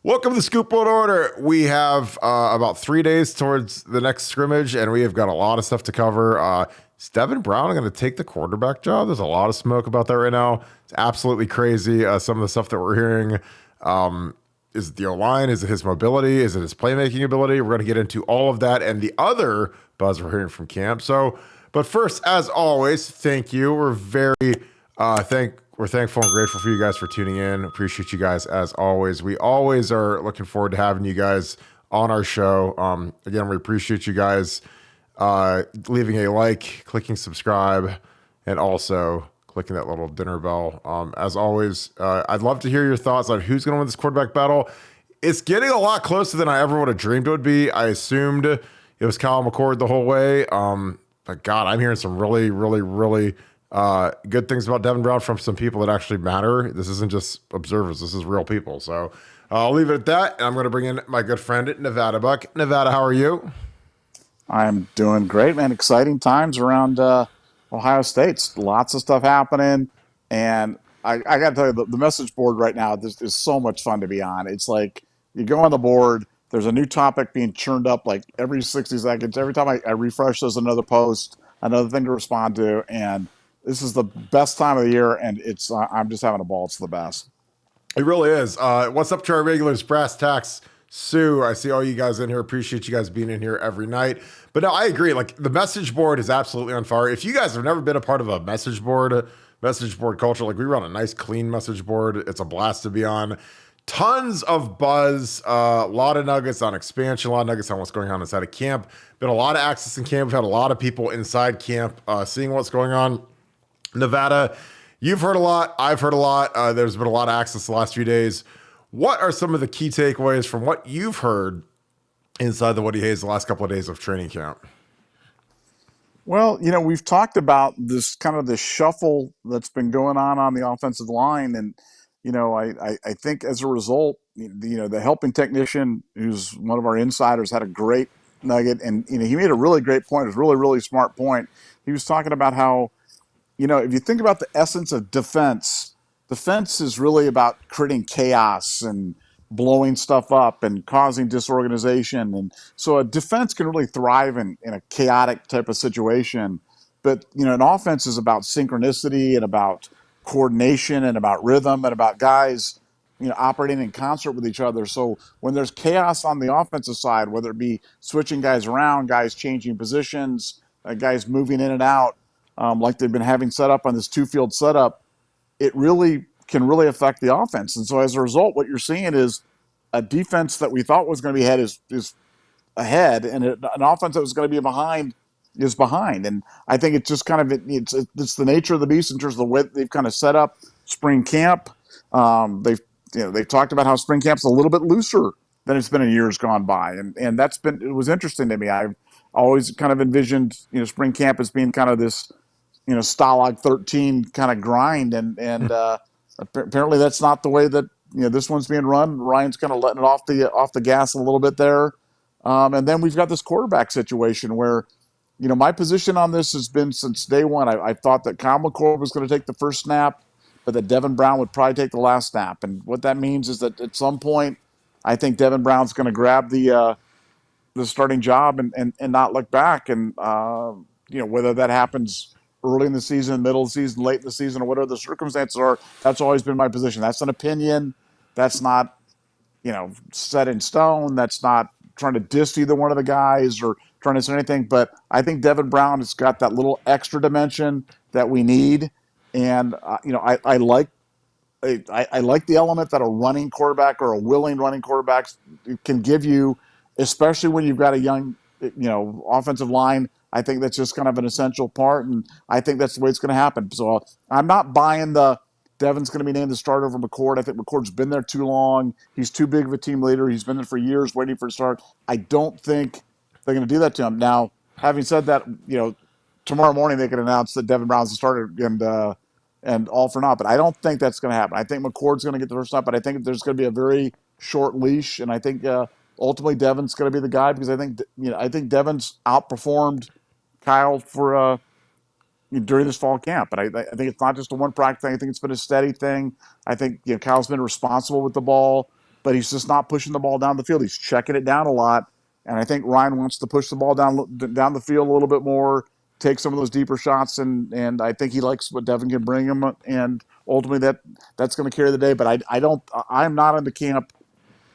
Welcome to Scoop World Order. We have about 3 days towards the next scrimmage, and we have got a lot of stuff to cover. Is Devin Brown going to take the quarterback job? There's a lot of smoke about that right now. It's absolutely crazy. Some of the stuff that we're hearing. Is it the O-line? Is it his mobility? Is it his playmaking ability? We're going to get into all of that and the other buzz we're hearing from camp. But first, as always, thank you. We're we're thankful and grateful for you guys for tuning in. Appreciate you guys as always. We always are looking forward to having you guys on our show. Again, we appreciate you guys leaving a like, clicking subscribe, and also clicking that little dinner bell. As always, I'd love to hear your thoughts on who's going to win this quarterback battle. It's getting a lot closer than I ever would have dreamed it would be. I assumed it was Kyle McCord the whole way. But God, I'm hearing some really, really, really good things about Devin Brown from some people that actually matter. This isn't just observers. This is real people. So I'll leave it at that. And I'm going to bring in my good friend, Nevadabuck. Nevada, how are you? I'm doing great, man. Exciting times around Ohio State. Lots of stuff happening. And I got to tell you, the message board right now, this is so much fun to be on. It's like you go on the board, there's a new topic being churned up like every 60 seconds. Every time I refresh, there's another post, another thing to respond to. And this is the best time of the year. And it's I'm just having a ball. It's the best. It really is. What's up to our regulars, Brass Tacks, Sue? I see all you guys in here. Appreciate you guys being in here every night. But no, I agree. Like the message board is absolutely on fire. If you guys have never been a part of a message board culture, like we run a nice, clean message board. It's a blast to be on. Tons of buzz, a lot of nuggets on expansion, a lot of nuggets on what's going on inside of camp. Been a lot of access in camp. We've had a lot of people inside camp seeing what's going on. Nevada, you've heard a lot. I've heard a lot. There's been a lot of access the last few days. What are some of the key takeaways from what you've heard inside the Woody Hayes the last couple of days of training camp? Well, we've talked about this kind of the shuffle that's been going on the offensive line. And, I think as a result, the helping technician, who's one of our insiders, had a great nugget. And, he made a really great point. It was a really, really smart point. He was talking about how, if you think about the essence of defense is really about creating chaos and blowing stuff up and causing disorganization. And so a defense can really thrive in a chaotic type of situation. But, an offense is about synchronicity and about coordination and about rhythm and about guys, operating in concert with each other. So when there's chaos on the offensive side, whether it be switching guys around, guys changing positions, guys moving in and out, like they've been having set up on this two-field setup, it really can really affect the offense. And so as a result, what you're seeing is a defense that we thought was going to be ahead is ahead, and an offense that was going to be behind is behind. And I think it's just kind of it's the nature of the beast in terms of the way they've kind of set up spring camp. They've talked about how spring camp's a little bit looser than it's been in years gone by, and it was interesting to me. I've always kind of envisioned spring camp as being kind of this Stalag 13 kind of grind, and apparently that's not the way that this one's being run. Ryan's kind of letting it off the gas a little bit there, and then we've got this quarterback situation where my position on this has been since day one. I thought that Kyle McCord was going to take the first snap, but that Devin Brown would probably take the last snap. And what that means is that at some point, I think Devin Brown's going to grab the starting job and not look back. And whether that happens early in the season, middle of the season, late in the season, or whatever the circumstances are, that's always been my position. That's an opinion. That's not, set in stone. That's not trying to diss either one of the guys or trying to say anything. But I think Devin Brown has got that little extra dimension that we need. And, I like I like the element that a running quarterback or a willing running quarterback can give you, especially when you've got a young, offensive line. I think that's just kind of an essential part, and I think that's the way it's going to happen. So I'm not buying the Devin's going to be named the starter over McCord. I think McCord's been there too long. He's too big of a team leader. He's been there for years waiting for a start. I don't think they're going to do that to him. Now, having said that, tomorrow morning they can announce that Devin Brown's the starter and all for naught. But I don't think that's going to happen. I think McCord's going to get the first snap, but I think there's going to be a very short leash, and I think ultimately Devin's going to be the guy because I think Devin's outperformed Kyle for during this fall camp. But I think it's not just a one practice thing. I think it's been a steady thing. I think Kyle's been responsible with the ball. but he's just not pushing the ball down the field. He's checking it down a lot, and I think Ryan wants to push the ball down the field a little bit more, take some of those deeper shots, and I think he likes what Devin can bring him, and ultimately that's going to carry the day. But I'm not in the camp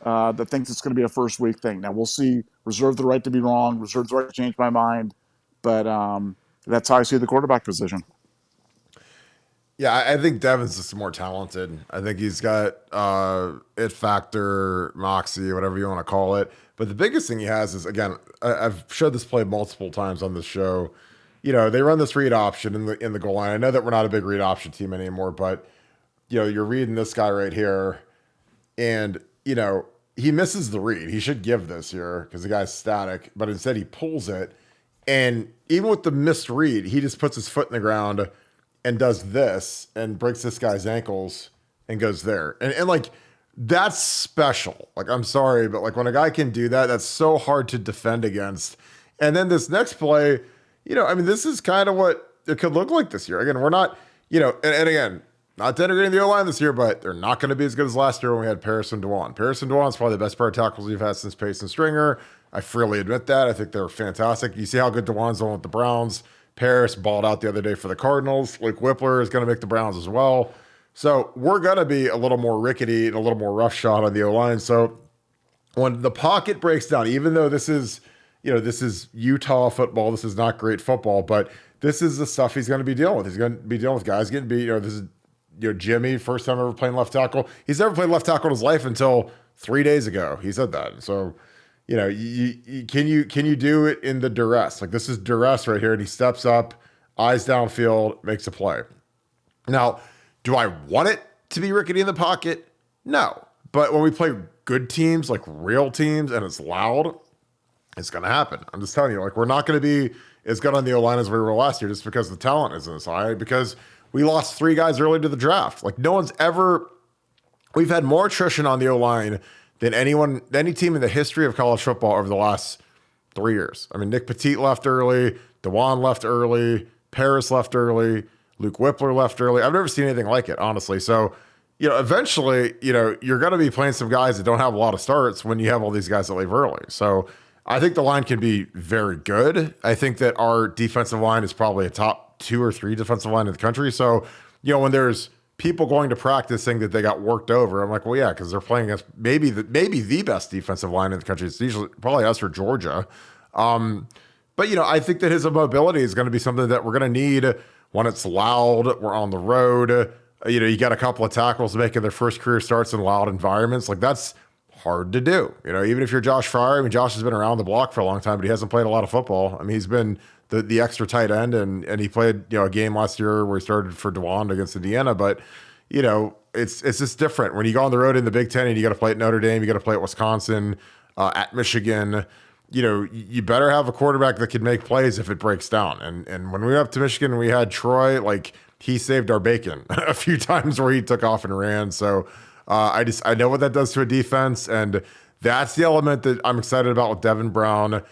that thinks it's going to be a first week thing. Now we'll see. Reserve the right to be wrong. Reserve the right to change my mind. But that's how I see the quarterback position. Yeah, I think Devin's just more talented. I think he's got it factor, moxie, whatever you want to call it. But the biggest thing he has is, again, I've showed this play multiple times on this show. They run this read option in the goal line. I know that we're not a big read option team anymore, but you're reading this guy right here, and he misses the read. He should give this here because the guy's static, but instead he pulls it, and even with the missed read, he just puts his foot in the ground and does this and breaks this guy's ankles and goes there. And like, that's special. Like, I'm sorry, but like when a guy can do that, that's so hard to defend against. And then this next play, this is kind of what it could look like this year. Again, we're not, and again, not denigrating the O-line this year, but they're not going to be as good as last year when we had Paris and Dewan. Paris and Dewan is probably the best pair of tackles we've had since Pace and Stringer. I freely admit that. I think they're fantastic. You see how good Dewan's on with the Browns. Paris balled out the other day for the Cardinals. Luke Whippler is going to make the Browns as well. So we're going to be a little more rickety and a little more roughshod on the O-line. So when the pocket breaks down, even though this is Utah football, this is not great football, but this is the stuff he's going to be dealing with. He's going to be dealing with guys getting beat. This is Jimmy, first time ever playing left tackle. He's never played left tackle in his life until 3 days ago. He said that. So can you do it in the duress? Like, this is duress right here, and he steps up, eyes downfield, makes a play. Now, do I want it to be rickety in the pocket? No. But when we play good teams, like real teams, and it's loud, it's going to happen. I'm just telling you, like, we're not going to be as good on the O-line as we were last year just because the talent isn't as high, because we lost 3 guys early to the draft. Like, we've had more attrition on the O-line than any team in the history of college football over the last 3 years. I mean, Nick Petit left early, Dewan left early, Paris left early, Luke Whippler left early. I've never seen anything like it, honestly. So, eventually, you're going to be playing some guys that don't have a lot of starts when you have all these guys that leave early. So I think the line can be very good. I think that our defensive line is probably a top 2 or 3 defensive line in the country. So, when there's people going to practice saying that they got worked over, I'm like, well, yeah, because they're playing against maybe the best defensive line in the country. It's usually probably us or Georgia. But I think that his mobility is going to be something that we're going to need when it's loud. We're on the road. You got a couple of tackles making their first career starts in loud environments. Like, that's hard to do. Even if you're Josh Fryer, I mean, Josh has been around the block for a long time, but he hasn't played a lot of football. I mean, he's been the extra tight end, and he played a game last year where he started for Dewan against Indiana. But it's just different when you go on the road in the Big Ten and you got to play at Notre Dame, you got to play at Wisconsin, at Michigan. You better have a quarterback that can make plays if it breaks down. And when we went up to Michigan, we had Troy, like, he saved our bacon a few times where he took off and ran. So I know what that does to a defense, and that's the element that I'm excited about with Devin Brown.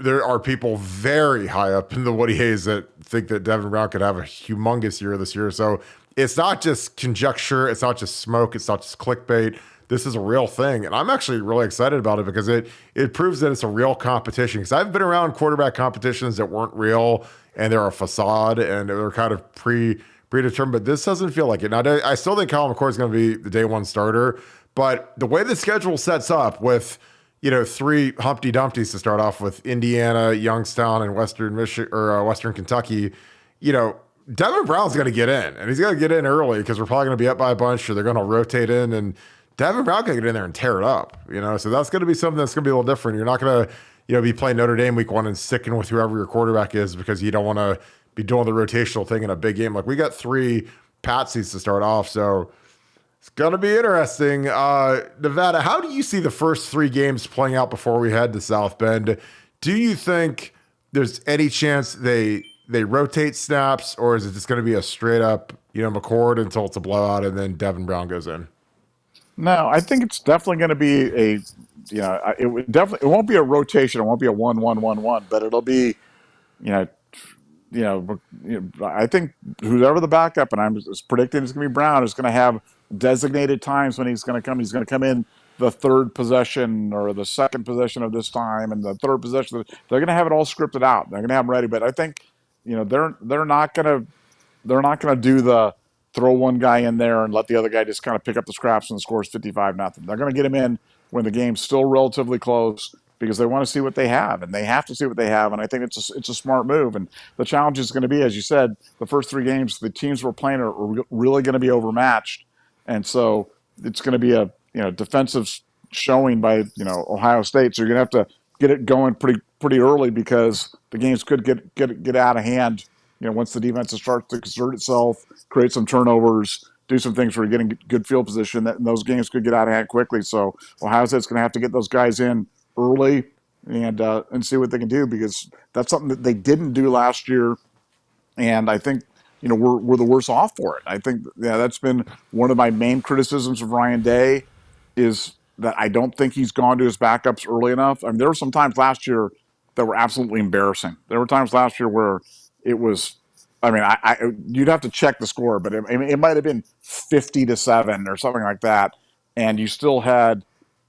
There are people very high up in the Woody Hayes that think that Devin Brown could have a humongous year this year. So it's not just conjecture. It's not just smoke. It's not just clickbait. This is a real thing. And I'm actually really excited about it because it proves that it's a real competition. Because I've been around quarterback competitions that weren't real and they're a facade and they're kind of predetermined. But this doesn't feel like it. Now, I still think Kyle McCord is going to be the day one starter. But the way the schedule sets up with 3 Humpty Dumptys to start off with, Indiana, Youngstown, and Western Michigan or Western Kentucky, Devin Brown's going to get in, and he's going to get in early because we're probably going to be up by a bunch, or they're going to rotate in, and Devin Brown can get in there and tear it up. So that's going to be something that's going to be a little different. You're not going to be playing Notre Dame week 1 and sticking with whoever your quarterback is because you don't want to be doing the rotational thing in a big game. Like, we got 3 patsies to start off, so it's going to be interesting. Nevada, how do you see the first 3 games playing out before we head to South Bend? Do you think there's any chance they rotate snaps, or is it just going to be a straight up, McCord until it's a blowout and then Devin Brown goes in? No, I think it's definitely going to be it won't be a rotation. It won't be a 1-1-1-1, but it'll be, I think whoever the backup, and I'm just predicting it's going to be Brown, is going to have designated times when he's going to come. He's going to come in the third possession or the second possession of this time, and the third possession. They're going to have it all scripted out. They're going to have them ready. But I think they're not going to do the throw one guy in there and let the other guy just kind of pick up the scraps and scores 55-0. They're going to get him in when the game's still relatively close because they want to see what they have, and they have to see what they have. And I think it's a smart move. And the challenge is going to be, as you said, the first three games the teams we're playing are really going to be overmatched, and so it's going to be a defensive showing by Ohio State. So you're going to have to get it going pretty early because the games could get out of hand. Once the defense starts to exert itself, create some turnovers, do some things where you're getting good field position, that those games could get out of hand quickly. So Ohio State's going to have to get those guys in early and see what they can do because that's something that they didn't do last year, and I think we're the worse off for it. I think that's been one of my main criticisms of Ryan Day is that I don't think he's gone to his backups early enough. I mean, there were some times last year that were absolutely embarrassing. There were times last year where it was, I mean, you'd have to check the score, but it might have been 50-7 or something like that, and you still had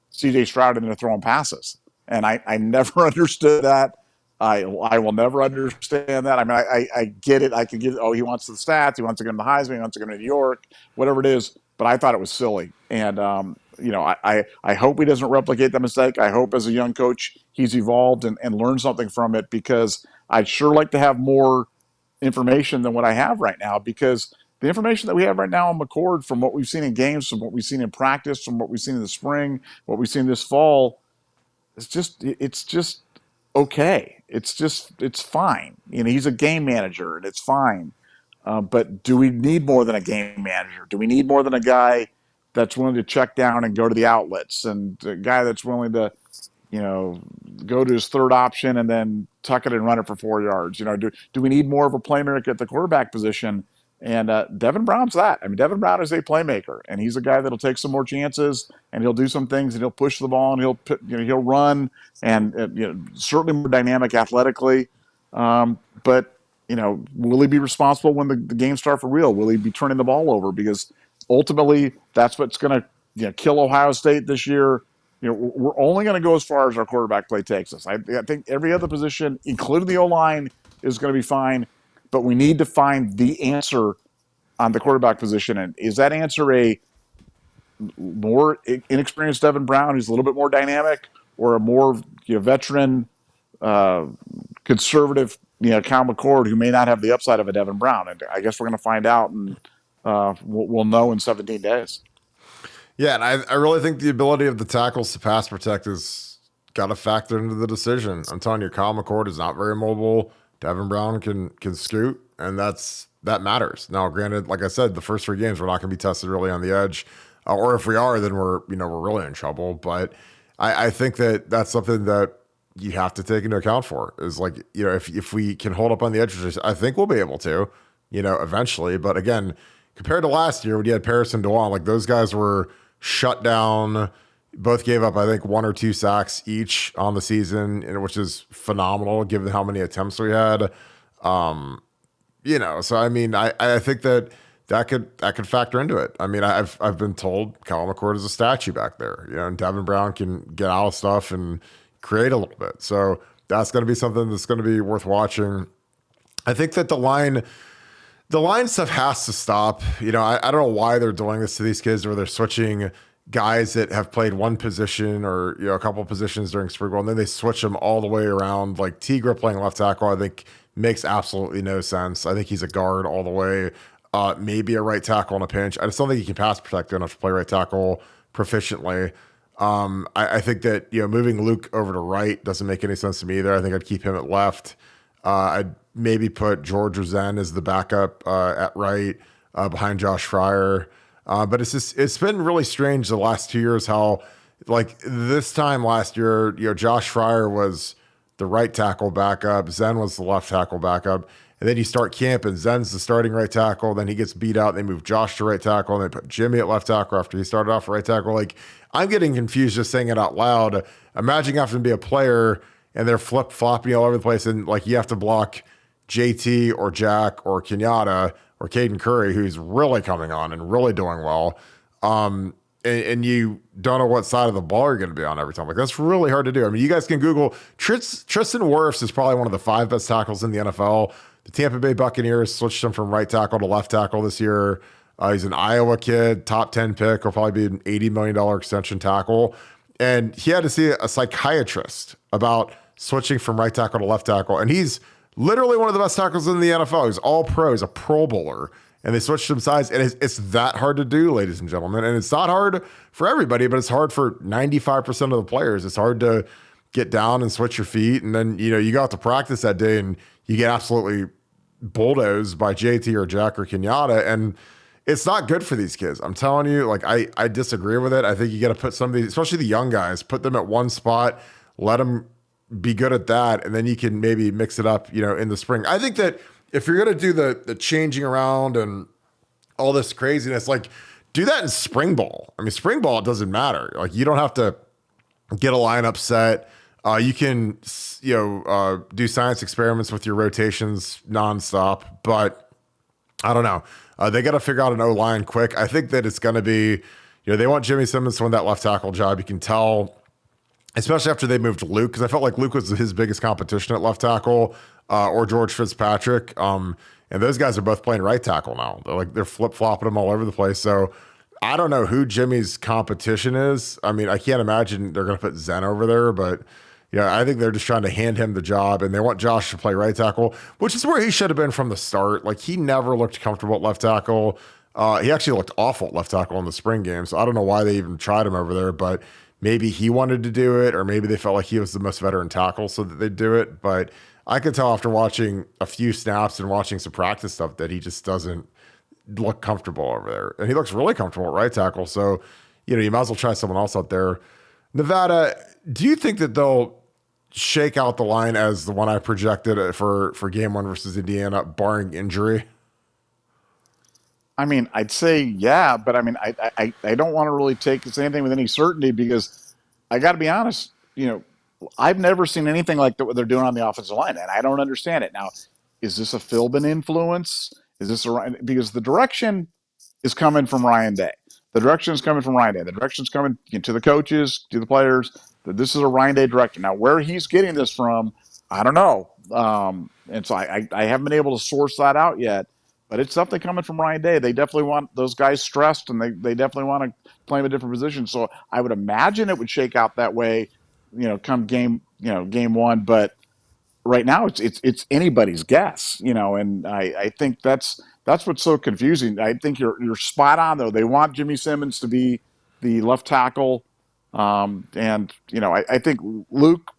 C.J. Stroud in there throwing passes, and I never understood that. I will never understand that. I mean, I get it. I can get, he wants the stats. He wants to get him the Heisman. He wants to get him to New York, whatever it is. But I thought it was silly. And, I hope he doesn't replicate that mistake. I hope as a young coach, he's evolved and learned something from it because I'd sure like to have more information than what I have right now because the information that we have right now on McCord from what we've seen in games, from what we've seen in practice, from what we've seen in the spring, what we've seen this fall, it's just okay. It's fine. He's a game manager and it's fine. But do we need more than a game manager? Do we need more than a guy that's willing to check down and go to the outlets and a guy that's willing to, go to his third option and then tuck it and run it for 4 yards? Do we need more of a playmaker at the quarterback position? And Devin Brown's that. I mean, Devin Brown is a playmaker, and he's a guy that'll take some more chances, and he'll do some things, and he'll push the ball, and he'll run, and certainly more dynamic athletically. But will he be responsible when the games start for real? Will he be turning the ball over? Because ultimately, that's what's going to kill Ohio State this year. We're only going to go as far as our quarterback play takes us. I think every other position, including the O-line, is going to be fine. But we need to find the answer on the quarterback position. And is that answer a more inexperienced Devin Brown, who's a little bit more dynamic, or a more veteran, conservative, Kyle McCord, who may not have the upside of a Devin Brown? And I guess we're going to find out, and we'll know in 17 days. Yeah, and I really think the ability of the tackles to pass protect has got to factor into the decision. I'm telling you, Kyle McCord is not very mobile. Devin Brown can scoot, and that matters. Now, granted, like I said, the first three games we're not going to be tested really on the edge, or if we are, then we're really in trouble. But I think that's something that you have to take into account for is like if we can hold up on the edges, I think we'll be able to eventually. But again, compared to last year when you had Paris and Dewan, like those guys were shut down. Both gave up, I think, 1 or 2 sacks each on the season, which is phenomenal given how many attempts we had. So I mean, I think that could factor into it. I mean, I've been told Kyle McCord is a statue back there, and Devin Brown can get out of stuff and create a little bit. So that's going to be something that's going to be worth watching. I think that the line stuff has to stop. I don't know why they're doing this to these kids where they're switching guys that have played one position or a couple of positions during spring ball, and then they switch them all the way around. Like Tigra playing left tackle, I think makes absolutely no sense. I think he's a guard all the way, maybe a right tackle in a pinch. I just don't think he can pass protect enough to play right tackle proficiently. I think that moving Luke over to right doesn't make any sense to me either. I think I'd keep him at left. I'd maybe put George Rosen as the backup at right behind Josh Fryer. But it's been really strange the last 2 years how, like this time last year, Josh Fryer was the right tackle backup, Zen was the left tackle backup, and then you start camp and Zen's the starting right tackle, then he gets beat out, they move Josh to right tackle, and they put Jimmy at left tackle after he started off right tackle. Like, I'm getting confused just saying it out loud. Imagine having to be a player and they're flip-flopping all over the place, and like you have to block JT or Jack or Kenyatta or Caden Curry, who's really coming on and really doing well. and you don't know what side of the ball you're going to be on every time. Like, that's really hard to do. I mean, you guys can Google Tristan Wirfs is probably one of the 5 best tackles in the NFL. The Tampa Bay Buccaneers switched him from right tackle to left tackle this year. He's an Iowa kid, top 10 pick. Will probably be an $80 million extension tackle. And he had to see a psychiatrist about switching from right tackle to left tackle. And he's literally one of the best tackles in the NFL. He's all pro. He's a Pro Bowler. And they switched him sides. And it's that hard to do, ladies and gentlemen. And it's not hard for everybody, but it's hard for 95% of the players. It's hard to get down and switch your feet. And then, you go out to practice that day and you get absolutely bulldozed by JT or Jack or Kenyatta. And it's not good for these kids. I'm telling you, like, I disagree with it. I think you got to put some of these, especially the young guys, put them at one spot, let them be good at that, and then you can maybe mix it up, in the spring. I think that if you're going to do the changing around and all this craziness, like, do that in spring ball. I mean, spring ball, it doesn't matter. Like, you don't have to get a lineup set. You can, do science experiments with your rotations nonstop, but I don't know. They got to figure out an O-line quick. I think that it's going to be, they want Jimmy Simmons to win that left tackle job. You can tell, especially after they moved Luke, because I felt like Luke was his biggest competition at left tackle, or George Fitzpatrick. And those guys are both playing right tackle now. They're flip-flopping them all over the place. So I don't know who Jimmy's competition is. I mean, I can't imagine they're going to put Zen over there, but I think they're just trying to hand him the job, and they want Josh to play right tackle, which is where he should have been from the start. Like, he never looked comfortable at left tackle. He actually looked awful at left tackle in the spring game, so I don't know why they even tried him over there, but maybe he wanted to do it, or maybe they felt like he was the most veteran tackle so that they'd do it. But I could tell after watching a few snaps and watching some practice stuff that he just doesn't look comfortable over there. And he looks really comfortable at right tackle, so you might as well try someone else out there. Nevada, do you think that they'll shake out the line as the one I projected for game 1 versus Indiana, barring injury? I mean, I'd say yeah, but I mean, I don't want to really take anything with any certainty, because I got to be honest, I've never seen anything like what they're doing on the offensive line, and I don't understand it. Now, is this a Philbin influence? Is this because the direction is coming from Ryan Day. The direction is coming from Ryan Day. The direction is coming to the coaches, to the players. This is a Ryan Day direction. Now, where he's getting this from, I don't know. And so I haven't been able to source that out yet, but it's something coming from Ryan Day. They definitely want those guys stressed, and they definitely want to play them a different position. So I would imagine it would shake out that way, come game 1. But right now it's anybody's guess, and I think that's what's so confusing. I think you're spot on, though. They want Jimmy Simmons to be the left tackle. And I think Luke,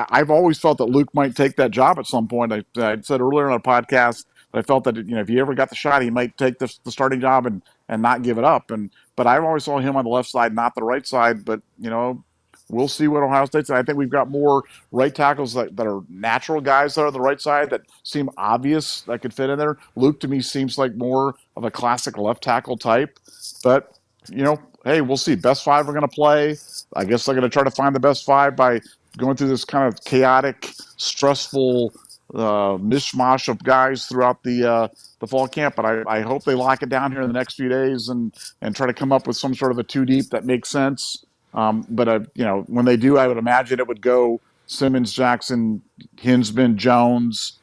I've always felt that Luke might take that job at some point. I said earlier on a podcast that I felt that if he ever got the shot, he might take the starting job and not give it up. But I've always saw him on the left side, not the right side. But we'll see what Ohio State's. I think we've got more right tackles that are natural guys that are on the right side that seem obvious that could fit in there. Luke, to me, seems like more of a classic left tackle type. But hey, we'll see. Best 5 are going to play. I guess they're going to try to find the best 5 by going through this kind of chaotic, stressful mishmash of guys throughout the fall camp. But I hope they lock it down here in the next few days and try to come up with some sort of a 2 deep that makes sense. But when they do, I would imagine it would go Simmons, Jackson, Hinsman, Jones.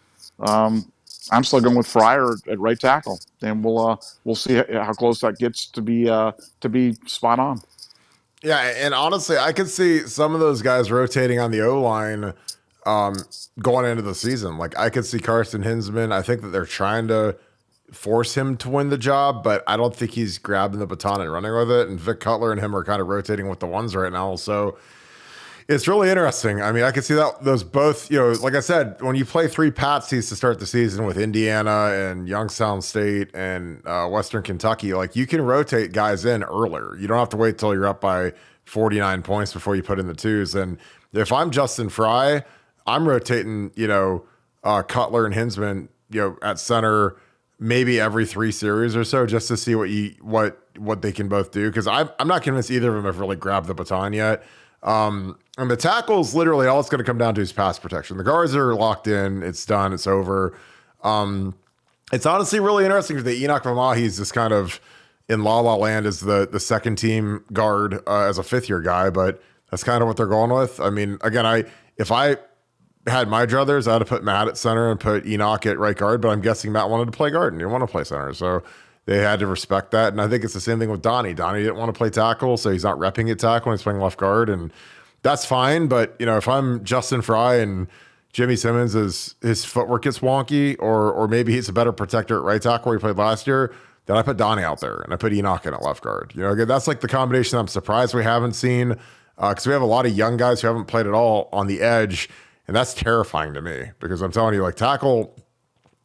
I'm still going with Fryer at right tackle, and we'll see how close that gets to be spot on. Yeah, and honestly, I could see some of those guys rotating on the O-line going into the season. Like, I could see Carson Hinsman. I think that they're trying to force him to win the job, but I don't think he's grabbing the baton and running with it. And Vic Cutler and him are kind of rotating with the ones right now. So it's really interesting. I mean, I could see that those both, like I said, when you play 3 patsies to start the season with Indiana and Youngstown State and Western Kentucky, like, you can rotate guys in earlier. You don't have to wait till you're up by 49 points before you put in the 2s. And if I'm Justin Fry, I'm rotating, Cutler and Hinsman, at center, maybe every 3 series or so, just to see what they can both do. Because I'm not convinced either of them have really grabbed the baton yet. And the tackles, literally all it's going to come down to is pass protection. The guards are locked in. It's done. It's over. It's honestly really interesting that Enoch Mamahi is this kind of, in La La Land as the second team guard as a fifth year guy, but that's kind of what they're going with. I mean, again, if I had my druthers, I'd have put Matt at center and put Enoch at right guard, but I'm guessing Matt wanted to play guard and he didn't want to play center. So they had to respect that. And I think it's the same thing with Donnie. Donnie didn't want to play tackle, so he's not repping at tackle when he's playing left guard. And that's fine. But, if I'm Justin Fry and Jimmy Simmons, his footwork gets wonky, or maybe he's a better protector at right tackle where he played last year, then I put Donnie out there and I put Enoch in at left guard. Again, that's like the combination I'm surprised we haven't seen, because we have a lot of young guys who haven't played at all on the edge. And that's terrifying to me, because I'm telling you, like, tackle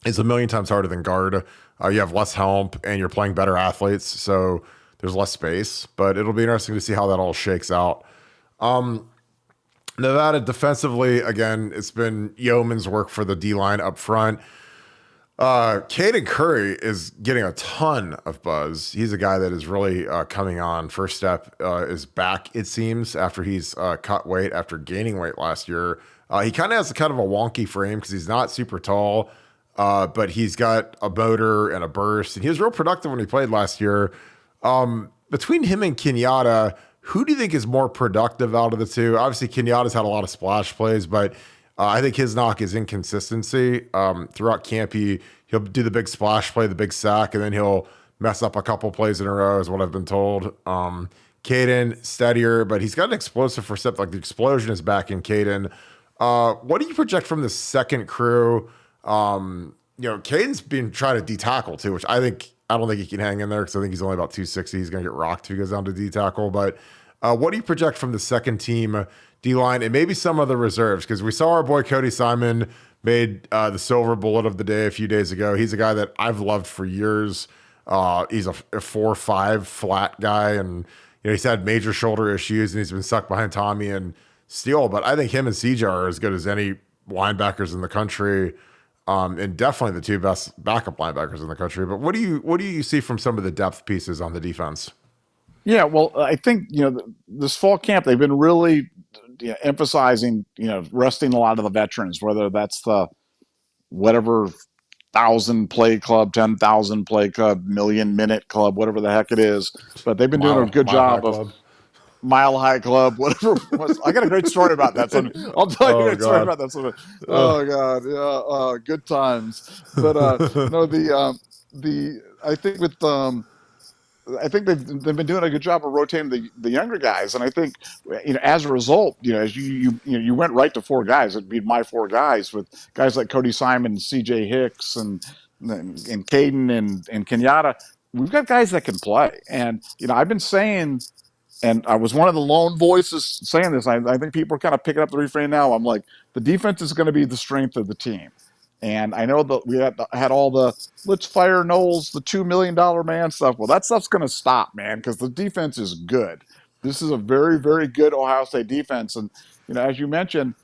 is a million times harder than guard. You have less help and you're playing better athletes, so there's less space. But it'll be interesting to see how that all shakes out. Nevada defensively, again, it's been yeoman's work for the D-line up front. Caden Curry is getting a ton of buzz. He's a guy that is really coming on. First Step is back, it seems, after he's cut weight after gaining weight last year. He kind of has a kind of a wonky frame because he's not super tall, but he's got a motor and a burst, and he was real productive when he played last year. Between him and Kenyatta, who do you think is more productive out of the two? Obviously, Kenyatta's had a lot of splash plays, but I think his knock is inconsistency. Throughout camp, he'll do the big splash play, the big sack, and then he'll mess up a couple plays in a row, is what I've been told. Caden, steadier, but he's got an explosive first step. Like, the explosion is back in Caden. What do you project from the second crew? Caden's been trying to D-tackle too, which I don't think he can hang in there, because I think he's only about 260. He's going to get rocked if he goes down to D-tackle. But what do you project from the second team D-line and maybe some of the reserves? Because we saw our boy Cody Simon made the silver bullet of the day a few days ago. He's a guy that I've loved for years. He's a 4.5 flat guy, and he's had major shoulder issues, and he's been stuck behind Tommy and Steele. But I think him and CJ are as good as any linebackers in the country. And definitely the two best backup linebackers in the country. But what do you see from some of the depth pieces on the defense? Yeah, well, I think this fall camp they've been really emphasizing resting a lot of the veterans, whether that's the whatever 1,000 play club, 10,000 play club, million minute club, whatever the heck it is. But they've been doing a good job of Mile High Club, whatever it was. I got a great story about that. So I'll tell you a great story about that. So, oh God, yeah, good times. But no, I think with I think they've been doing a good job of rotating the younger guys, and I think as a result, as you went right to four guys. It'd be my four guys with guys like Cody Simon, C.J. Hicks, and Caden and Kenyatta. We've got guys that can play, and I've been saying. And I was one of the lone voices saying this. I think people are kind of picking up the refrain now. I'm like, the defense is going to be the strength of the team. And I know that we had all the let's fire Knowles, the $2 million man stuff. Well, that stuff's going to stop, man, because the defense is good. This is a very, very good Ohio State defense. And, as you mentioned,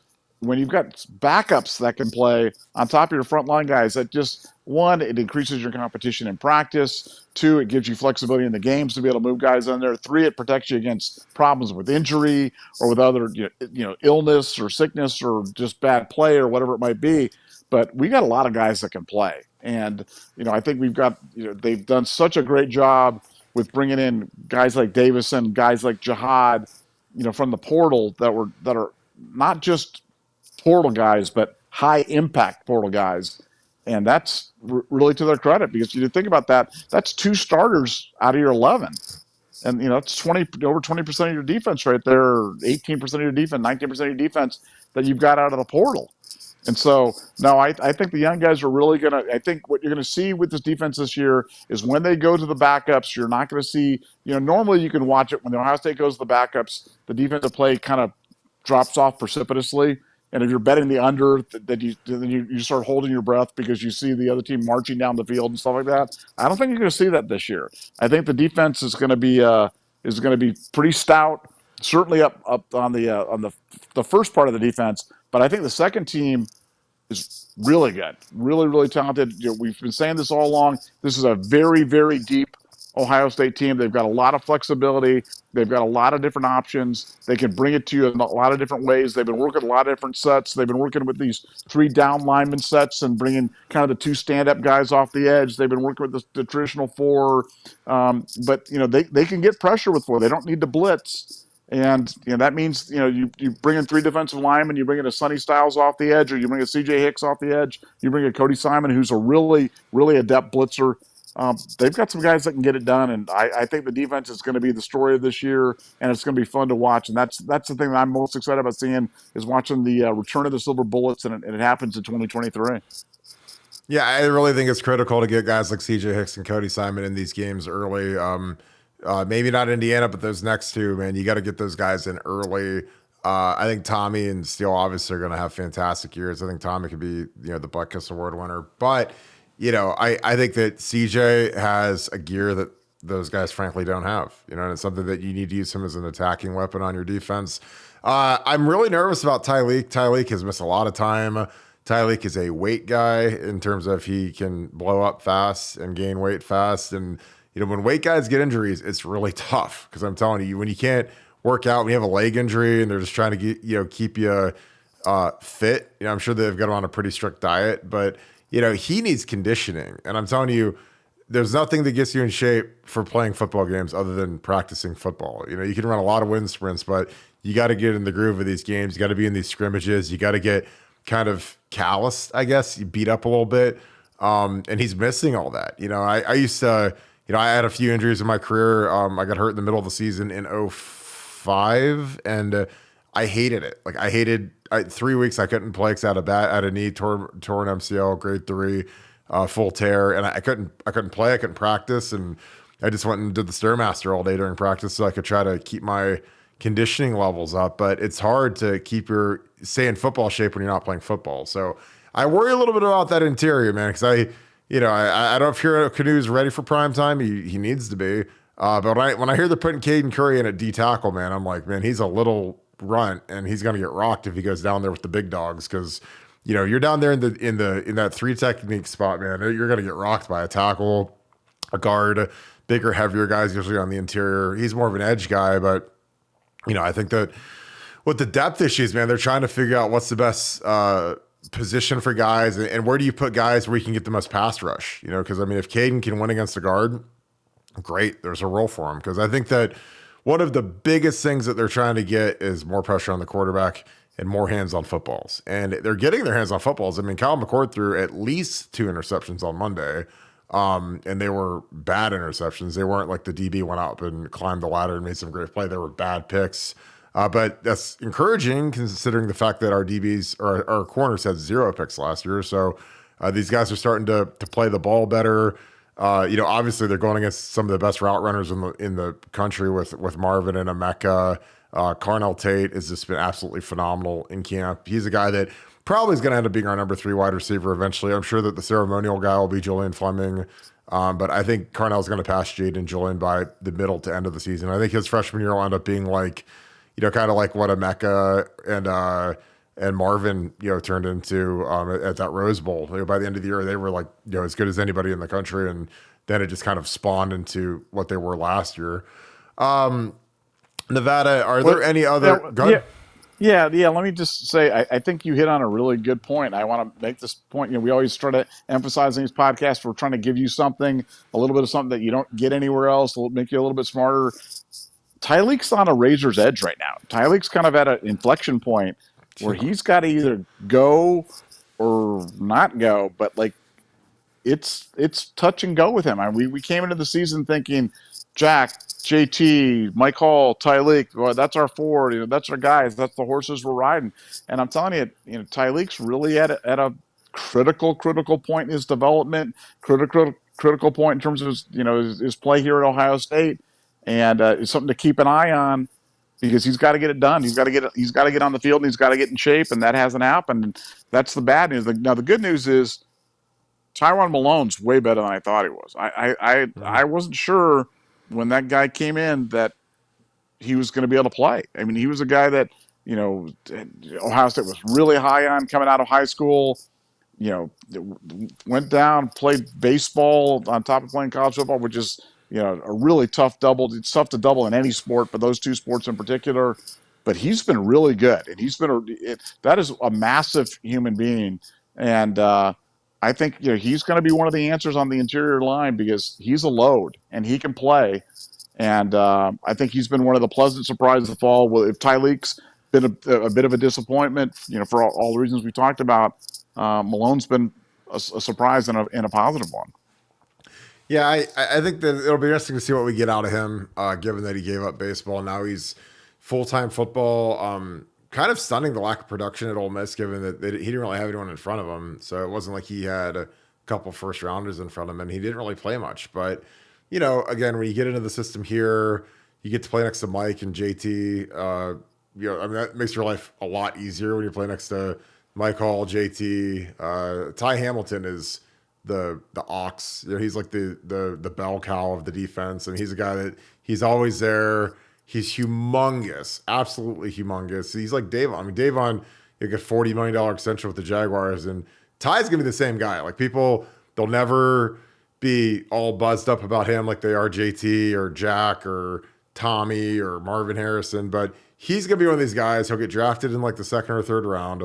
when you've got backups that can play on top of your frontline guys, that just, one, it increases your competition in practice. Two, it gives you flexibility in the games to be able to move guys in there. Three, it protects you against problems with injury or with other, illness or sickness or just bad play or whatever it might be. But we got a lot of guys that can play. And, I think we've got, they've done such a great job with bringing in guys like Davison, guys like Jihad, from the portal that are not just portal guys, but high impact portal guys. And that's really to their credit, because you think about that, that's two starters out of your 11. And, it's over 20% of your defense right there, 18% of your defense, 19% of your defense that you've got out of the portal. And so, no, I think the young guys are really going to – I think what you're going to see with this defense this year is when they go to the backups, you're not going to see – normally you can watch it when the Ohio State goes to the backups, the defensive play kind of drops off precipitously. And if you're betting the under, then you start holding your breath because you see the other team marching down the field and stuff like that. I don't think you're going to see that this year. I think the defense is going to be pretty stout, certainly up on the first part of the defense. But I think the second team is really good, really, really talented. We've been saying this all along. This is a very, very deep Ohio State team. They've got a lot of flexibility. They've got a lot of different options. They can bring it to you in a lot of different ways. They've been working a lot of different sets. They've been working with these 3 down lineman sets and bringing kind of the 2 stand-up guys off the edge. They've been working with the traditional 4. But, they can get pressure with 4. They don't need to blitz. And that means you bring in 3 defensive linemen, you bring in a Sonny Styles off the edge, or you bring a C.J. Hicks off the edge, you bring a Cody Simon who's a really really adept blitzer. They've got some guys that can get it done, and I think the defense is going to be the story of this year, and it's going to be fun to watch. And that's the thing that I'm most excited about seeing is watching the return of the Silver Bullets, and it happens in 2023. Yeah, I really think it's critical to get guys like C.J. Hicks and Cody Simon in these games early. Maybe not Indiana, but those next 2, man, you got to get those guys in early. I think Tommy and Steele obviously are going to have fantastic years. I think Tommy could be, the Butkus Award winner. But, I think that CJ has a gear that those guys frankly don't have, and it's something that you need to use him as an attacking weapon on your defense. I'm really nervous about Tyleek. Tyleek has missed a lot of time. Tyleek is a weight guy in terms of he can blow up fast and gain weight fast. And, when weight guys get injuries, it's really tough because I'm telling you, when you can't work out, when you have a leg injury and they're just trying to get, keep you fit, I'm sure they've got him on a pretty strict diet, but, he needs conditioning. And I'm telling you, there's nothing that gets you in shape for playing football games other than practicing football. You can run a lot of wind sprints, but you got to get in the groove of these games. You got to be in these scrimmages. You got to get kind of calloused, I guess. You beat up a little bit. And he's missing all that. I used to, I had a few injuries in my career. I got hurt in the middle of the season in 2005, and I hated it. Like, I hated 3 weeks I couldn't play because I had a knee, torn MCL, grade 3, full tear, and I couldn't play. I couldn't practice, and I just went and did the Stairmaster all day during practice so I could try to keep my conditioning levels up. But it's hard to stay in football shape when you're not playing football. So I worry a little bit about that interior, man, because I don't know if Hero Canu's ready for prime time. He needs to be. But when I hear they're putting Caden Curry in at D tackle, man, I'm like, man, he's a little runt, and he's going to get rocked if he goes down there with the big dogs, because you're down there in that 3 technique spot, man. You're going to get rocked by a tackle, a guard, bigger, heavier guys usually on the interior. He's more of an edge guy, but I think that with the depth issues, man, they're trying to figure out what's the best position for guys, and where do you put guys where you can get the most pass rush? Because if Caden can win against a guard, great, there's a role for him. Because I think that one of the biggest things that they're trying to get is more pressure on the quarterback and more hands on footballs. And they're getting their hands on footballs. Kyle McCord threw at least 2 interceptions on Monday. And they were bad interceptions. They weren't like the DB went up and climbed the ladder and made some great play. They were bad picks. But that's encouraging considering the fact that our DBs or our corners had 0 picks last year. So these guys are starting to play the ball better. Obviously they're going against some of the best route runners in the country with Marvin and Emeka. Carnell Tate has just been absolutely phenomenal in camp. He's a guy that probably is going to end up being our number 3 wide receiver eventually. I'm sure that the ceremonial guy will be Julian Fleming. But I think Carnell's going to pass Jaden Julian by the middle to end of the season. I think his freshman year will end up being like, kind of like what Emeka and Marvin, turned into at that Rose Bowl. By the end of the year, they were like, as good as anybody in the country. And then it just kind of spawned into what they were last year. Nevada, are there any other? Yeah. Let me just say, I think you hit on a really good point. I want to make this point. We always try to emphasize in these podcasts, we're trying to give you something, a little bit of something that you don't get anywhere else, will make you a little bit smarter. Tyleek's on a razor's edge right now. Tyleek's kind of at an inflection point where he's got to either go or not go, but like it's touch and go with him. We came into the season thinking Jack, JT, Mike Hall, Tyleek, well, that's our 4, that's our guys, that's the horses we're riding. And I'm telling you, Tyleek's really at a critical point in his development, critical point in terms of his play here at Ohio State. And it's something to keep an eye on because he's got to get it done. He's got to get on the field and he's got to get in shape, and that hasn't happened. And that's the bad news. Now the good news is Tyron Malone's way better than I thought he was. I wasn't sure when that guy came in that he was going to be able to play. He was a guy that Ohio State was really high on coming out of high school. Went down, played baseball on top of playing college football, which is a really tough double. It's tough to double in any sport, but those two sports in particular. But he's been really good, and that is a massive human being, and I think he's going to be one of the answers on the interior line because he's a load and he can play. And I think he's been one of the pleasant surprises of the fall. Well, if Tyleek's been a bit of a disappointment, for all the reasons we talked about, Malone's been a surprise and a positive one. Yeah, I think that it'll be interesting to see what we get out of him, given that he gave up baseball. Now he's full-time football. Kind of stunning the lack of production at Ole Miss, given that he didn't really have anyone in front of him. So it wasn't like he had a couple first-rounders in front of him, and he didn't really play much. But, again, when you get into the system here, you get to play next to Mike and JT. That makes your life a lot easier when you play next to Mike Hall, JT. Ty Hamilton is the ox. He's like the bell cow of the defense. I mean, he's a guy that he's always there. He's humongous, absolutely humongous. He's like Davon. I mean, Davon, you get $40 million extension with the Jaguars, and Ty's gonna be the same guy. Like they'll never be all buzzed up about him like they are JT or Jack or Tommy or Marvin Harrison, but he's gonna be one of these guys. He'll get drafted in like the second or third round.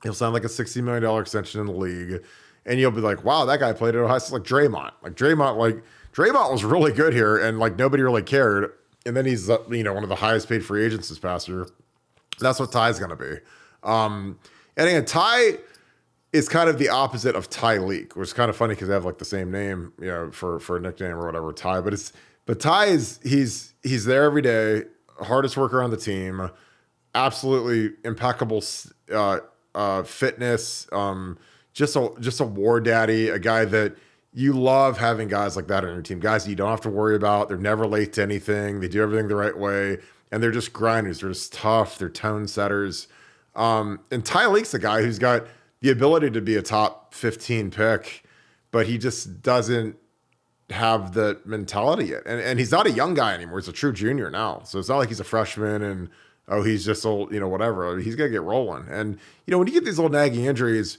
He'll sign like a $60 million extension in the league. And you'll be like, wow, that guy played at Ohio State. Like Draymond was really good here, and like nobody really cared. And then he's one of the highest paid free agents this past year. That's what Ty's going to be. And again, Ty is kind of the opposite of Tyleek, which is kind of funny because they have like the same name, for a nickname or whatever, Ty. But Ty is he's there every day, hardest worker on the team, absolutely impeccable fitness. Just a war daddy, a guy that you love having guys like that on your team, guys that you don't have to worry about. They're never late to anything. They do everything the right way, and they're just grinders. They're just tough. They're tone setters. And Tyleek's the guy who's got the ability to be a top 15 pick, but he just doesn't have the mentality yet. And he's not a young guy anymore. He's a true junior now. So it's not like he's a freshman and, he's just old, whatever. He's got to get rolling. And, when you get these little nagging injuries,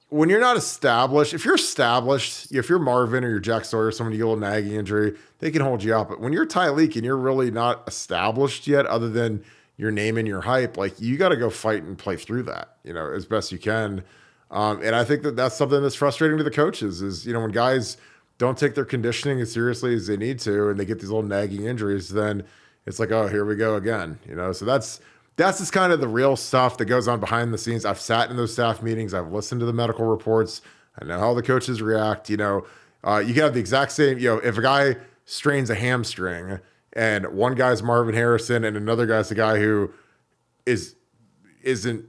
when you're not established, if you're Marvin or you're Jack Sawyer, someone you get a little nagging injury, they can hold you out. But when you're Tyleek and you're really not established yet, other than your name and your hype, like you got to go fight and play through that, as best you can. And I think that's something that's frustrating to the coaches is, when guys don't take their conditioning as seriously as they need to, and they get these little nagging injuries, then it's like, oh, here we go again, So that's just kind of the real stuff that goes on behind the scenes. I've sat in those staff meetings. I've listened to the medical reports. I know how the coaches react. You can have the exact same, if a guy strains a hamstring and one guy's Marvin Harrison and another guy's the guy who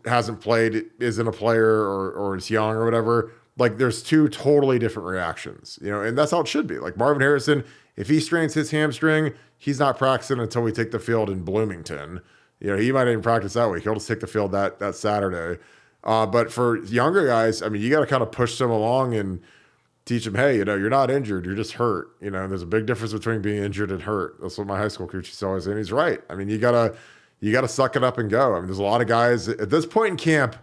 hasn't played, isn't a player or is young or whatever, like there's two totally different reactions, and that's how it should be. Like Marvin Harrison, if he strains his hamstring, he's not practicing until we take the field in Bloomington. He might even practice that week. He'll just take the field that Saturday. But for younger guys, I mean, you got to kind of push them along and teach them, hey, you're not injured. You're just hurt. There's a big difference between being injured and hurt. That's what my high school coach used to always say. And he's right. I mean, you gotta suck it up and go. I mean, there's a lot of guys at this point in camp,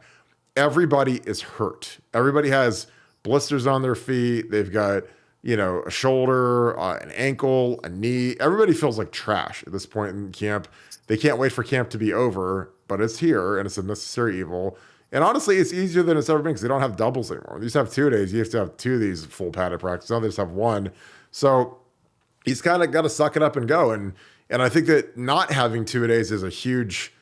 everybody is hurt. Everybody has blisters on their feet. They've got, a shoulder, an ankle, a knee. Everybody feels like trash at this point in camp. They can't wait for camp to be over, but it's here and it's a necessary evil. And honestly, it's easier than it's ever been because they don't have doubles anymore. They used to have 2 days. You have to have 2 of these full padded practice. Now they just have 1. So he's kind of got to suck it up and go. And I think that not having 2 days is a huge,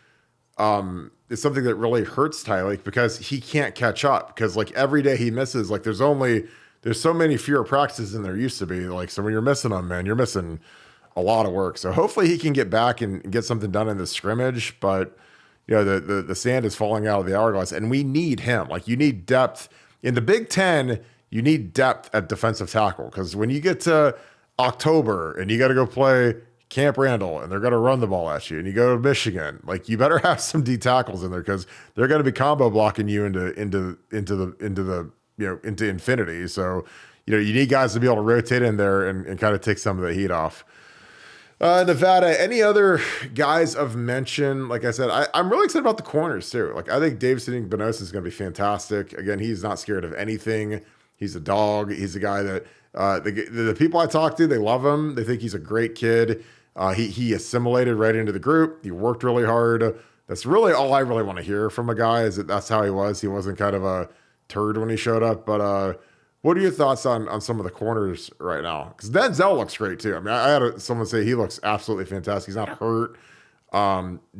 it's something that really hurts Tyleek because he can't catch up because like every day he misses, like there's so many fewer practices than there used to be. Like, so when you're missing them, man, you're missing a lot of work. So hopefully he can get back and get something done in the scrimmage, but the sand is falling out of the hourglass and we need him. Like you need depth in the Big Ten. You need depth at defensive tackle. Cause when you get to October and you got to go play Camp Randall and they're going to run the ball at you and you go to Michigan, like you better have some D tackles in there. Cause they're going to be combo blocking you into infinity. So, you need guys to be able to rotate in there and kind of take some of the heat off. Nevada, any other guys of mention? Like I said, I'm really excited about the corners too. Like I think Davison Benosa is going to be fantastic. Again, he's not scared of anything. He's a dog. He's a guy that The people I talk to, they love him. They think he's a great kid. He assimilated right into the group. He worked really hard. That's really all I really want to hear from a guy, is that that's how he was. He wasn't kind of a turd when he showed up. But what are your thoughts on some of the corners right now? Because Denzel looks great too. I mean, I had someone say he looks absolutely fantastic. He's not hurt,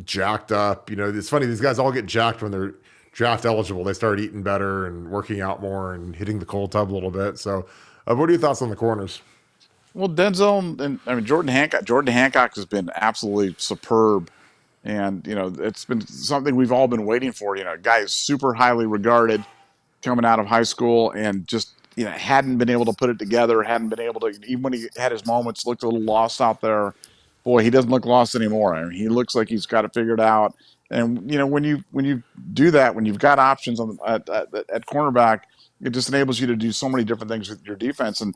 jacked up. You know, it's funny. These guys all get jacked when they're draft eligible. They start eating better and working out more and hitting the cold tub a little bit. So, what are your thoughts on the corners? Well, Denzel and I mean Jordan Hancock. Jordan Hancock has been absolutely superb, and it's been something we've all been waiting for. Guy is super highly regarded coming out of high school, and just hadn't been able to put it together. Hadn't been able to, even when he had his moments, looked a little lost out there. Boy, he doesn't look lost anymore. I mean, he looks like he's got it figured out. And when you do that, when you've got options at cornerback, it just enables you to do so many different things with your defense. And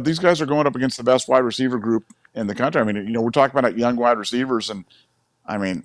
these guys are going up against the best wide receiver group in the country. I mean, we're talking about young wide receivers, and I mean,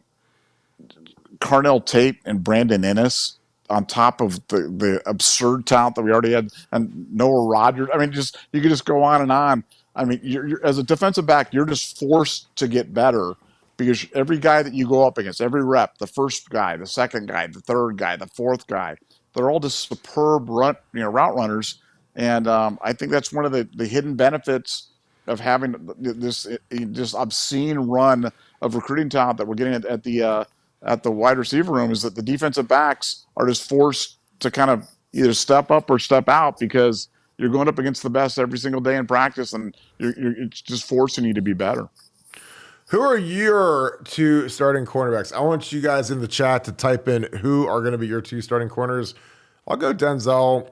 Carnell Tate and Brandon Ennis on top of the absurd talent that we already had, and Noah Rogers. I mean, just you could just go on and on. I mean, you're as a defensive back, you're just forced to get better, because every guy that you go up against, every rep, the first guy, the second guy, the third guy, the fourth guy, they're all just superb route runners. And I think that's one of the hidden benefits of having this obscene run of recruiting talent that we're getting at the wide receiver room, is that the defensive backs are just forced to kind of either step up or step out, because you're going up against the best every single day in practice, and it's just forcing you to be better. Who are your two starting cornerbacks? I want you guys in the chat to type in who are going to be your two starting corners. I'll go Denzel.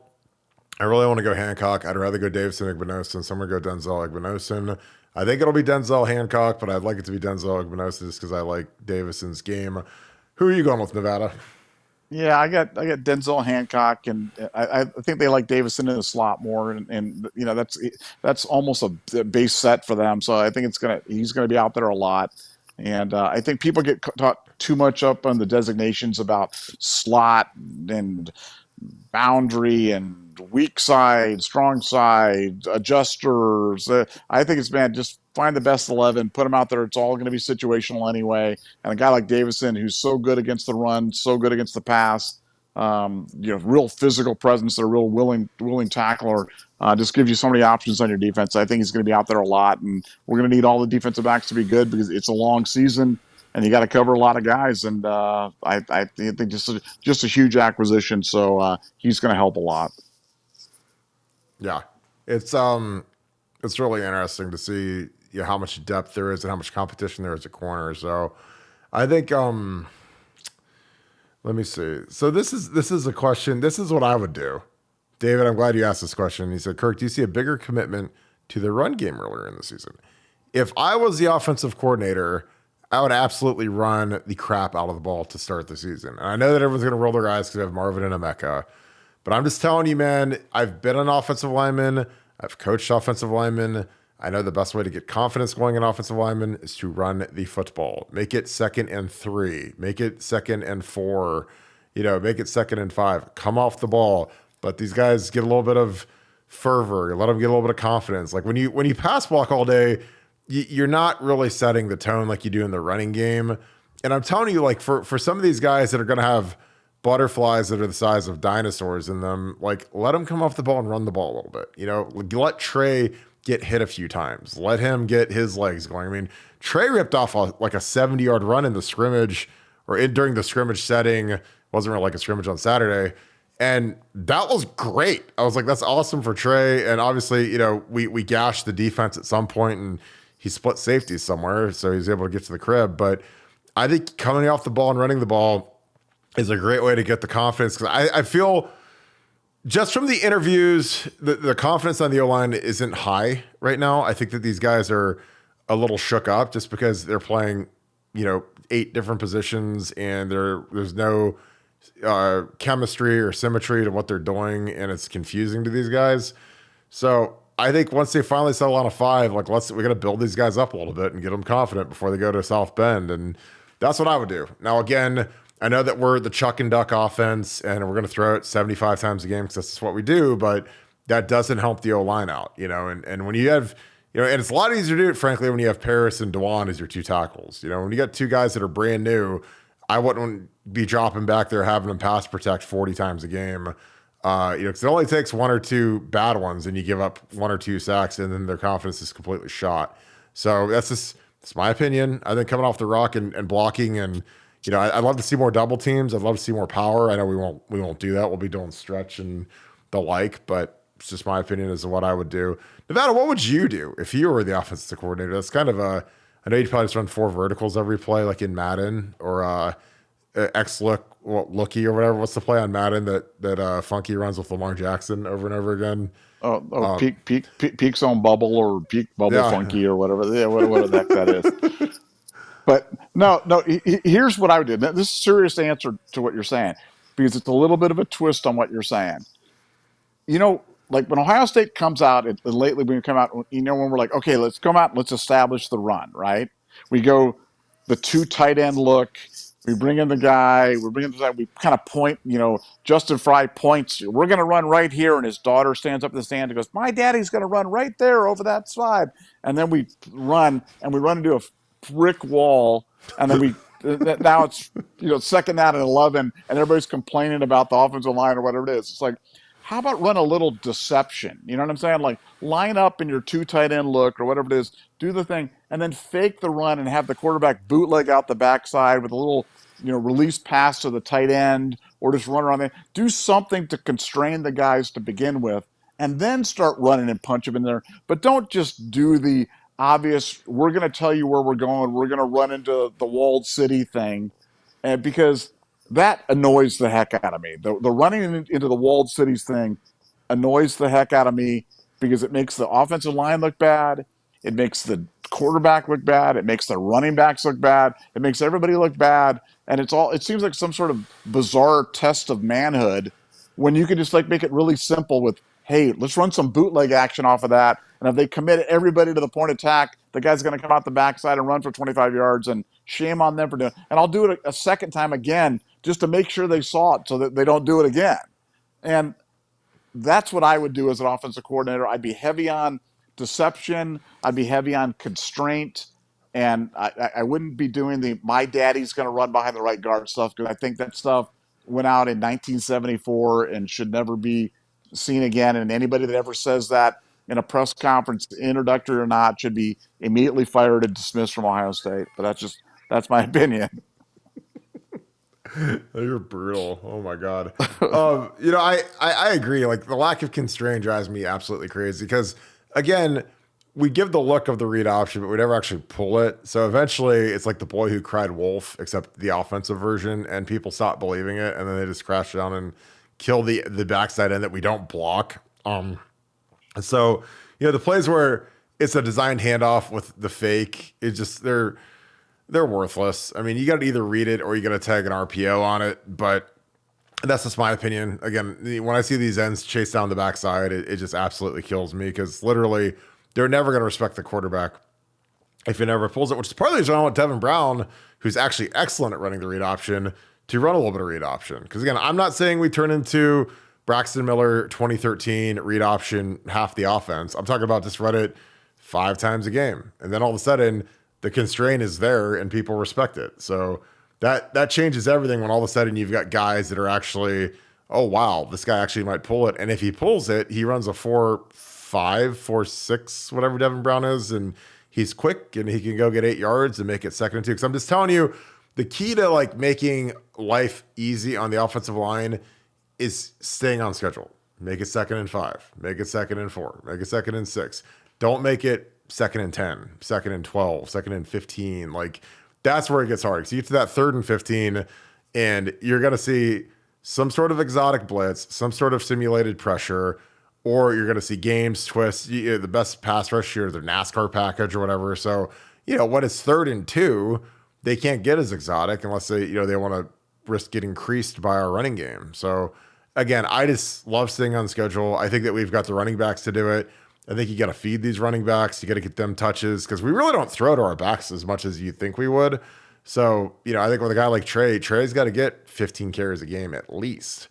I really want to go Hancock. I'd rather go Davison Igbinosun, so I'm going to go Denzel Igbinosun. I think it'll be Denzel Hancock, but I'd like it to be Denzel Igbinosun just because I like Davison's game. Who are you going with, Nevada? Yeah, I got Denzel Hancock, and I think they like Davison in the slot more, and that's almost a base set for them. So I think he's gonna be out there a lot, and I think people get taught too much up on the designations about slot and boundary and weak side, strong side, adjusters. I think it's, man, just find the best 11, put them out there. It's all going to be situational anyway. And a guy like Davison, who's so good against the run, so good against the pass, real physical presence, a real willing tackler, just gives you so many options on your defense. I think he's going to be out there a lot, and we're going to need all the defensive backs to be good, because it's a long season and you got to cover a lot of guys. And I think just a huge acquisition. So he's going to help a lot. Yeah, it's really interesting to see how much depth there is and how much competition there is at corner. So I think let me see. So this is a question. This is what I would do. David, I'm glad you asked this question. He said, Kirk, do you see a bigger commitment to the run game earlier in the season? If I was the offensive coordinator, I would absolutely run the crap out of the ball to start the season. And I know that everyone's going to roll their eyes because we have Marvin and Emeka. But I'm just telling you, man, I've been an offensive lineman. I've coached offensive linemen. I know the best way to get confidence going in offensive linemen is to run the football. Make it 2nd and 3. Make it 2nd and 4. Make it 2nd and 5. Come off the ball. Let these guys get a little bit of fervor. Let them get a little bit of confidence. Like when you pass block all day, you're not really setting the tone like you do in the running game. And I'm telling you, like for some of these guys that are going to have butterflies that are the size of dinosaurs in them, like let them come off the ball and run the ball a little bit. Let Trey get hit a few times. Let him get his legs going. I mean, Trey ripped off like a 70-yard run in the scrimmage during the scrimmage setting. It wasn't really like a scrimmage on Saturday. And that was great. I was like, that's awesome for Trey. And obviously, we gashed the defense at some point and he split safety somewhere, so he was able to get to the crib. But I think coming off the ball and running the ball is a great way to get the confidence. Because I feel just from the interviews, the confidence on the O-line isn't high right now. I think that these guys are a little shook up just because they're playing, 8 different positions and there's no chemistry or symmetry to what they're doing, and it's confusing to these guys. So I think once they finally settle on a 5, we got to build these guys up a little bit and get them confident before they go to South Bend. And that's what I would do. Now, again, I know that we're the chuck and duck offense and we're going to throw it 75 times a game because that's just what we do. But that doesn't help the O-line out, and when you have, and it's a lot easier to do it, frankly, when you have Paris and Dewan as your two tackles. When you got two guys that are brand new, I wouldn't be dropping back there, having them pass protect 40 times a game. Because it only takes one or two bad ones and you give up one or two sacks and then their confidence is completely shot. So that's my opinion. I think coming off the rock and blocking and, I'd love to see more double teams. I'd love to see more power. I know we won't do that. We'll be doing stretch and the like, but it's just my opinion as to what I would do. Nevada, what would you do if you were the offensive coordinator? That's kind of I know you'd probably just run 4 verticals every play, like in Madden or looky or whatever. What's the play on Madden that Funky runs with Lamar Jackson over and over again? Peak zone bubble or peak bubble funky or whatever. Yeah, whatever the heck that is. But no. Here's what I would do. This is a serious answer to what you're saying because it's a little bit of a twist on what you're saying. Like when Ohio State comes out, and lately when we come out, when we're like, okay, let's come out, let's establish the run, right? We go the 2 tight end look. We bring in the guy. We kind of point. Justin Fry points. We're going to run right here, and his daughter stands up in the stand and goes, "My daddy's going to run right there over that side." And then we run into a brick wall, and then now it's 2nd down and 11, and everybody's complaining about the offensive line or whatever it is. It's like, how about run a little deception? You know what I'm saying? Like line up in your 2 tight end look or whatever it is, do the thing, and then fake the run and have the quarterback bootleg out the backside with a little, release pass to the tight end or just run around there. Do something to constrain the guys to begin with and then start running and punch them in there. But don't just do the obvious, we're going to tell you where we're going. We're going to run into the walled city thing. And because that annoys the heck out of me. The running into the walled cities thing annoys the heck out of me because it makes the offensive line look bad. It makes the quarterback look bad. It makes the running backs look bad. It makes everybody look bad. And it seems like some sort of bizarre test of manhood when you could just like make it really simple with, hey, let's run some bootleg action off of that. And if they commit everybody to the point attack, the guy's going to come out the backside and run for 25 yards, and shame on them for doing it. And I'll do it a second time again just to make sure they saw it so that they don't do it again. And that's what I would do as an offensive coordinator. I'd be heavy on deception. I'd be heavy on constraint. And I wouldn't be doing my daddy's going to run behind the right guard stuff because I think that stuff went out in 1974 and should never be seen again. And anybody that ever says that in a press conference, introductory or not, should be immediately fired and dismissed from Ohio State. But that's my opinion. You're brutal. Oh my God. I agree. Like the lack of constraint drives me absolutely crazy because again, we give the look of the read option, but we never actually pull it. So eventually it's like the boy who cried wolf, except the offensive version, and people stop believing it. And then they just crash down and kill the backside end that we don't block. So, the plays where it's a designed handoff with the fake, it's just, they're worthless. I mean, you got to either read it or you got to tag an RPO on it, but that's just my opinion. Again, when I see these ends chase down the backside, it just absolutely kills me because literally they're never going to respect the quarterback if he never pulls it, which is partly the reason I want Devin Brown, who's actually excellent at running the read option, to run a little bit of read option. Because again, I'm not saying we turn into Braxton Miller 2013 read option half the offense. I'm talking about just run it 5 times a game. And then all of a sudden the constraint is there and people respect it. So that changes everything when all of a sudden you've got guys that are actually, oh wow, this guy actually might pull it. And if he pulls it, he runs a 4.5, 4.6, whatever Devin Brown is, and he's quick and he can go get 8 yards and make it 2nd and 2. Because I'm just telling you, the key to like making life easy on the offensive line is staying on schedule. Make it 2nd and 5. Make it 2nd and 4. Make it 2nd and 6. Don't make it 2nd and 10, 2nd and 12, 2nd and 15. Like that's where it gets hard. So you get to that 3rd and 15 and you're going to see some sort of exotic blitz, some sort of simulated pressure, or you're going to see games twist. The best pass rush here, the NASCAR package or whatever. So, when it's 3rd and 2, they can't get as exotic unless they want to risk getting creased by our running game. So again, I just love staying on schedule. I think that we've got the running backs to do it. I think you got to feed these running backs. You got to get them touches because we really don't throw to our backs as much as you think we would. So, I think with a guy like Trey's got to get 15 carries a game at least.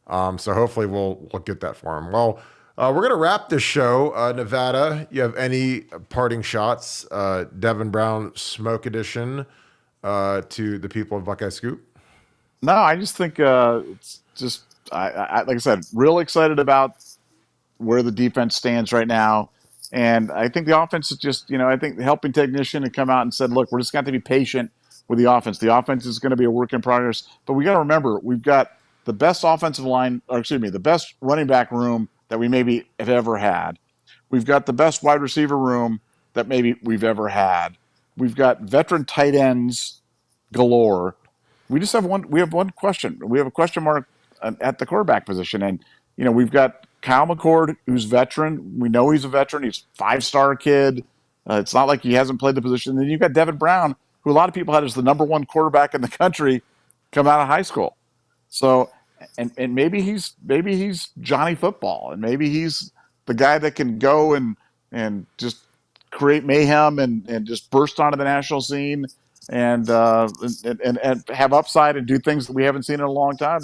So hopefully we'll get that for him. Well, We're going to wrap this show. Nevada, you have any parting shots? Devin Brown Smoke Edition to the people of Buckeye Scoop? No, I just think it's just like I said, real excited about where the defense stands right now. And I think the offense is just, I think the helping technician had come out and said, look, we're just going to have to be patient with the offense. The offense is going to be a work in progress. But we got to remember, we've got the best offensive line, or excuse me, the best running back room that we maybe have ever had. We've got the best wide receiver room that maybe we've ever had. We've got veteran tight ends galore. We just have one. We have one question. We have a question mark at the quarterback position, and we've got Kyle McCord, who's veteran. We know he's a veteran. He's 5-star kid. It's not like he hasn't played the position. And then you've got Devin Brown, who a lot of people had as the number one quarterback in the country come out of high school. So, and maybe he's Johnny Football, and maybe he's the guy that can go and just create mayhem and just burst onto the national scene and have upside and do things that we haven't seen in a long time.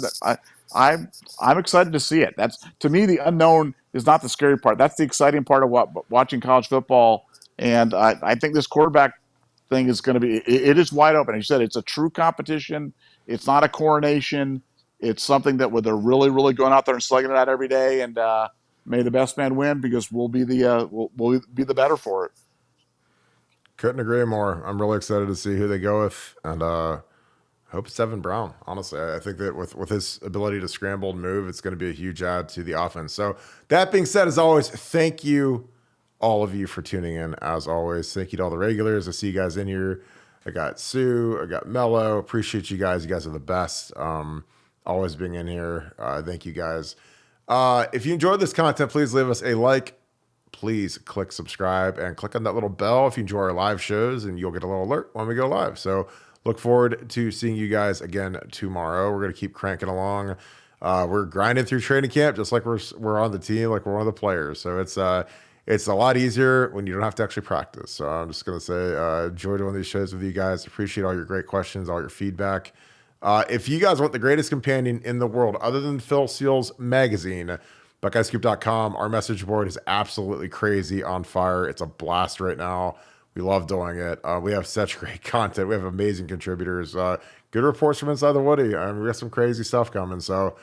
I'm excited to see it. That's, to me, the unknown is not the scary part. That's the exciting part of watching college football. And I think this quarterback thing is going to be, it is wide open. As you said, it's a true competition. It's not a coronation. It's something that where they're really, really going out there and slugging it out every day. And may the best man win, because we'll be the better for it. Couldn't agree more. I'm really excited to see who they go with, and hope it's Devin Brown. Honestly, I think that with his ability to scramble and move, it's going to be a huge add to the offense. So that being said, as always, thank you all of you for tuning in. As always, thank you to all the regulars. I see you guys in here. I got Sue. I got Mello. Appreciate you guys. You guys are the best. Always being in here. Thank you guys. If you enjoyed this content, please leave us a like. Please click subscribe and click on that little bell if you enjoy our live shows, and you'll get a little alert when we go live. So look forward to seeing you guys again tomorrow. We're going to keep cranking along. We're grinding through training camp just like we're on the team, like we're one of the players. So it's a lot easier when you don't have to actually practice. So I'm just going to say enjoy doing these shows with you guys. Appreciate all your great questions, all your feedback. If you guys want the greatest companion in the world other than Phil Seal's magazine, BuckeyeScoop.com. Our message board is absolutely crazy, on fire. It's a blast right now. We love doing it. We have such great content. We have amazing contributors. Good reports from inside the Woody. We got some crazy stuff coming. So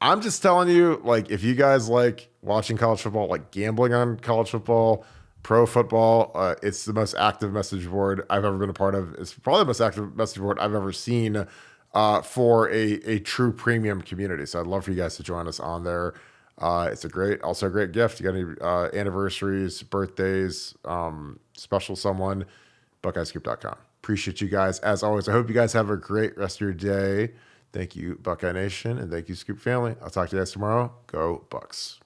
I'm just telling you, like, if you guys like watching college football, like gambling on college football, pro football, it's the most active message board I've ever been a part of. It's probably the most active message board I've ever seen for a true premium community. So I'd love for you guys to join us on there. It's also a great gift. You got any anniversaries, birthdays, special someone, BuckeyeScoop.com. Appreciate you guys. As always, I hope you guys have a great rest of your day. Thank you, Buckeye Nation, and thank you, Scoop family. I'll talk to you guys tomorrow. Go Bucks.